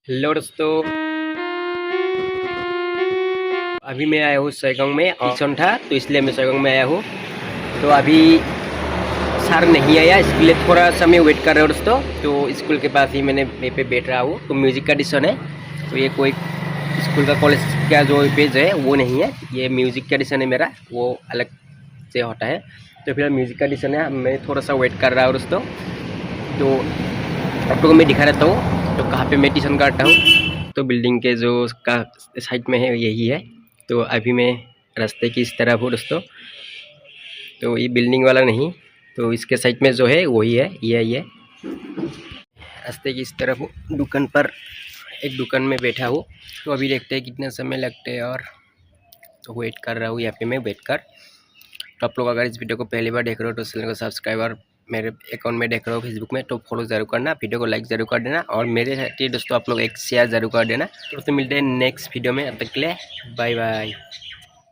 Hello दोस्तों, अभी मैं आया हूँ सैगोंग में। ऑडिशन था तो इसलिए मैं सैगोंग में आया हूँ। तो अभी सर नहीं आया, इसके लिए थोड़ा सा मैं वेट कर रहा हूँ दोस्तों। तो स्कूल के पास ही मैंने पे बैठ रहा हूँ। तो म्यूज़िक का ऑडिशन है, तो ये कोई स्कूल का कॉलेज का जो पेज है वो नहीं है, ये म्यूज़िक का ऑडिशन है मेरा, वो अलग से होता है। तो फिर म्यूज़िक का ऑडिशन है, मैं थोड़ा सा वेट कर रहा हूँ दोस्तों। तो आप लोगों को मैं दिखा देता हूँ तो कहाँ पे मैं ट्यूशन करता हूँ। तो बिल्डिंग के जो का साइड में है यही है। तो अभी मैं रास्ते की इस तरफ हूँ दोस्तों। तो ये बिल्डिंग वाला नहीं, तो इसके साइड में जो है वही है, ये रास्ते की इस तरफ हूँ। दुकान पर, एक दुकान में बैठा हूँ। तो अभी देखते हैं कितना समय लगते हैं, और तो वेट कर रहा हूँ यहाँ पे मैं बैठ कर। तो आप लोग अगर इस वीडियो को पहली बार देख रहे हो तो चैनल को सब्सक्राइब, और मेरे अकाउंट में देख रहे हो फेसबुक में तो फॉलो जरूर करना, वीडियो को लाइक जरूर कर देना, और मेरे साथ दोस्तों आप लोग एक शेयर जरूर कर देना। तो मिलते हैं नेक्स्ट वीडियो में, तब तक के लिए बाय बाय।